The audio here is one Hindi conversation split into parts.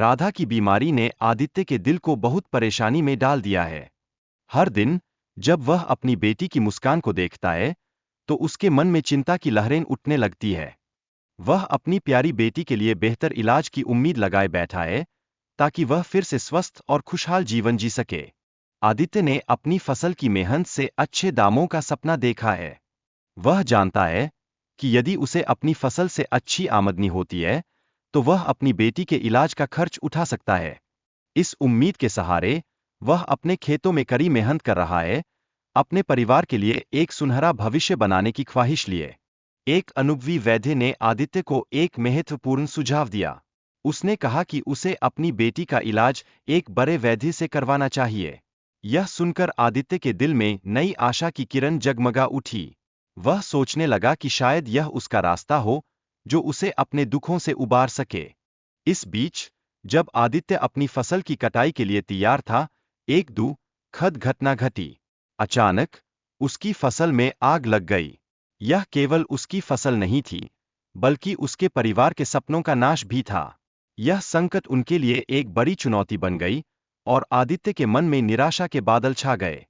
राधा की बीमारी ने आदित्य के दिल को बहुत परेशानी में डाल दिया है। हर दिन जब वह अपनी बेटी की मुस्कान को देखता है तो उसके मन में चिंता की लहरें उठने लगती है। वह अपनी प्यारी बेटी के लिए बेहतर इलाज की उम्मीद लगाए बैठा है ताकि वह फिर से स्वस्थ और खुशहाल जीवन जी सके। आदित्य ने अपनी फसल की मेहनत से अच्छे दामों का सपना देखा है। वह जानता है कि यदि उसे अपनी फसल से अच्छी आमदनी होती है तो वह अपनी बेटी के इलाज का खर्च उठा सकता है। इस उम्मीद के सहारे वह अपने खेतों में कड़ी मेहनत कर रहा है, अपने परिवार के लिए एक सुनहरा भविष्य बनाने की ख्वाहिश लिए। एक अनुभवी वैद्य ने आदित्य को एक महत्वपूर्ण सुझाव दिया। उसने कहा कि उसे अपनी बेटी का इलाज एक बड़े वैद्य से करवाना चाहिए। यह सुनकर आदित्य के दिल में नई आशा की किरण जगमगा उठी। वह सोचने लगा कि शायद यह उसका रास्ता हो जो उसे अपने दुखों से उबार सके। इस बीच जब आदित्य अपनी फसल की कटाई के लिए तैयार था, एक दुखद घटना घटी। अचानक उसकी फसल में आग लग गई। यह केवल उसकी फसल नहीं थी, बल्कि उसके परिवार के सपनों का नाश भी था। यह संकट उनके लिए एक बड़ी चुनौती बन गई और आदित्य के मन में निराशा के बादल छा गए।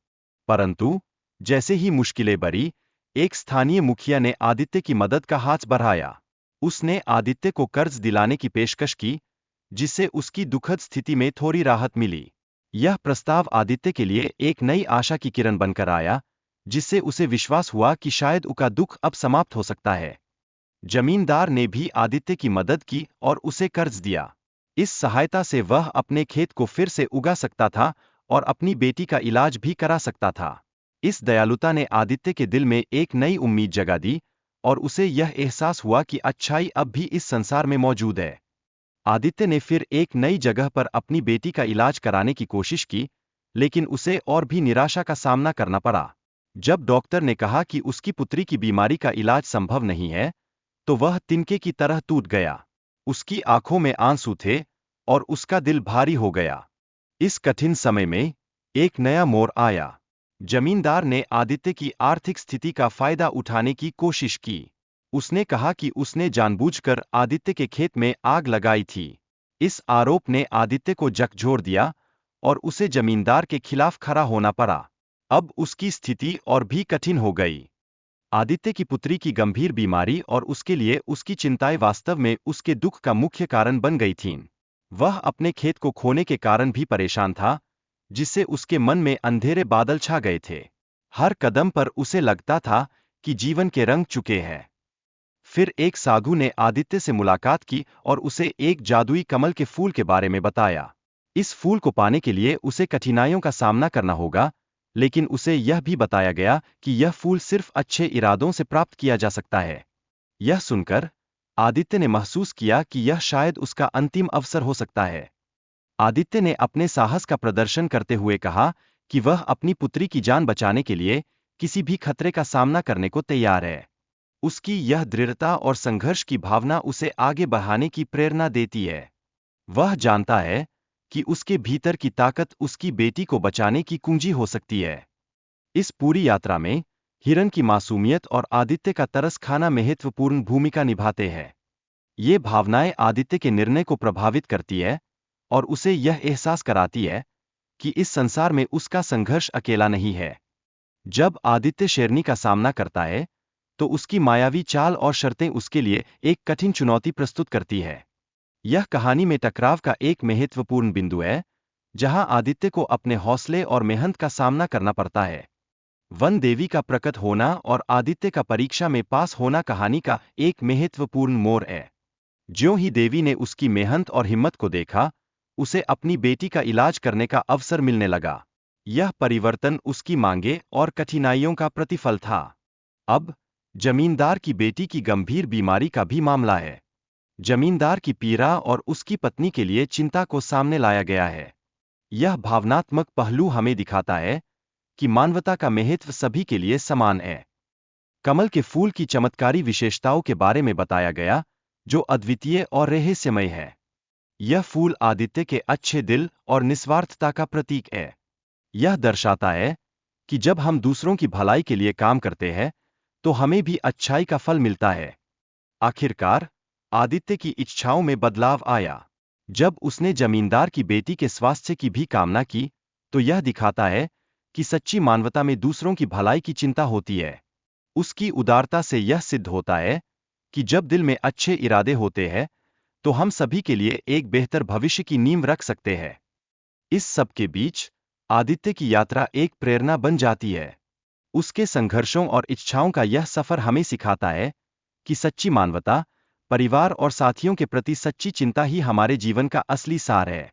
परंतु जैसे ही मुश्किलें बढ़ी, एक स्थानीय मुखिया ने आदित्य की मदद का हाथ बढ़ाया। उसने आदित्य को कर्ज दिलाने की पेशकश की, जिससे उसकी दुखद स्थिति में थोड़ी राहत मिली। यह प्रस्ताव आदित्य के लिए एक नई आशा की किरण बनकर आया, जिससे उसे विश्वास हुआ कि शायद उसका दुख अब समाप्त हो सकता है। जमींदार ने भी आदित्य की मदद की और उसे कर्ज दिया। इस सहायता से वह अपने खेत को फिर से उगा सकता था और अपनी बेटी का इलाज भी करा सकता था। इस दयालुता ने आदित्य के दिल में एक नई उम्मीद जगा दी और उसे यह एहसास हुआ कि अच्छाई अब भी इस संसार में मौजूद है। आदित्य ने फिर एक नई जगह पर अपनी बेटी का इलाज कराने की कोशिश की, लेकिन उसे और भी निराशा का सामना करना पड़ा। जब डॉक्टर ने कहा कि उसकी पुत्री की बीमारी का इलाज संभव नहीं है, तो वह तिनके की तरह टूट गया। उसकी आंखों में आंसू थे और उसका दिल भारी हो गया। इस कठिन समय में एक नया मोड़ आया। जमींदार ने आदित्य की आर्थिक स्थिति का फायदा उठाने की कोशिश की। उसने कहा कि उसने जानबूझकर आदित्य के खेत में आग लगाई थी। इस आरोप ने आदित्य को झकझोर दिया और उसे जमींदार के खिलाफ खड़ा होना पड़ा। अब उसकी स्थिति और भी कठिन हो गई। आदित्य की पुत्री की गंभीर बीमारी और उसके लिए उसकी चिंताएं वास्तव में उसके दुख का मुख्य कारण बन गई थीं। वह अपने खेत को खोने के कारण भी परेशान था, जिससे उसके मन में अंधेरे बादल छा गए थे। हर कदम पर उसे लगता था कि जीवन के रंग चुके हैं। फिर एक साधु ने आदित्य से मुलाकात की और उसे एक जादुई कमल के फूल के बारे में बताया। इस फूल को पाने के लिए उसे कठिनाइयों का सामना करना होगा, लेकिन उसे यह भी बताया गया कि यह फूल सिर्फ अच्छे इरादों से प्राप्त किया जा सकता है। यह सुनकर आदित्य ने महसूस किया कि यह शायद उसका अंतिम अवसर हो सकता है। आदित्य ने अपने साहस का प्रदर्शन करते हुए कहा कि वह अपनी पुत्री की जान बचाने के लिए किसी भी खतरे का सामना करने को तैयार है। उसकी यह दृढ़ता और संघर्ष की भावना उसे आगे बढ़ाने की प्रेरणा देती है। वह जानता है कि उसके भीतर की ताकत उसकी बेटी को बचाने की कुंजी हो सकती है। इस पूरी यात्रा में हिरन की मासूमियत और आदित्य का तरस खाना महत्वपूर्ण भूमिका निभाते हैं। ये भावनाएं आदित्य के निर्णय को प्रभावित करती है और उसे यह एहसास कराती है कि इस संसार में उसका संघर्ष अकेला नहीं है। जब आदित्य शेरनी का सामना करता है, तो उसकी मायावी चाल और शर्तें उसके लिए एक कठिन चुनौती प्रस्तुत करती है। यह कहानी में टकराव का एक महत्वपूर्ण बिंदु है, जहां आदित्य को अपने हौसले और मेहनत का सामना करना पड़ता है। वन देवी का प्रकट होना और आदित्य का परीक्षा में पास होना कहानी का एक महत्वपूर्ण मोड़ है। ज्यों ही देवी ने उसकी मेहनत और हिम्मत को देखा, उसे अपनी बेटी का इलाज करने का अवसर मिलने लगा। यह परिवर्तन उसकी मांगे और कठिनाइयों का प्रतिफल था। अब जमींदार की बेटी की गंभीर बीमारी का भी मामला है। जमींदार की पीड़ा और उसकी पत्नी के लिए चिंता को सामने लाया गया है। यह भावनात्मक पहलू हमें दिखाता है कि मानवता का महत्व सभी के लिए समान है। कमल के फूल की चमत्कारी विशेषताओं के बारे में बताया गया, जो अद्वितीय और रहस्यमय है। यह फूल आदित्य के अच्छे दिल और निस्वार्थता का प्रतीक है। यह दर्शाता है कि जब हम दूसरों की भलाई के लिए काम करते हैं, तो हमें भी अच्छाई का फल मिलता है। आखिरकार आदित्य की इच्छाओं में बदलाव आया। जब उसने जमींदार की बेटी के स्वास्थ्य की भी कामना की, तो यह दिखाता है कि सच्ची मानवता में दूसरों की भलाई की चिंता होती है। उसकी उदारता से यह सिद्ध होता है कि जब दिल में अच्छे इरादे होते हैं, तो हम सभी के लिए एक बेहतर भविष्य की नींव रख सकते हैं। इस सब के बीच आदित्य की यात्रा एक प्रेरणा बन जाती है। उसके संघर्षों और इच्छाओं का यह सफर हमें सिखाता है कि सच्ची मानवता, परिवार और साथियों के प्रति सच्ची चिंता ही हमारे जीवन का असली सार है।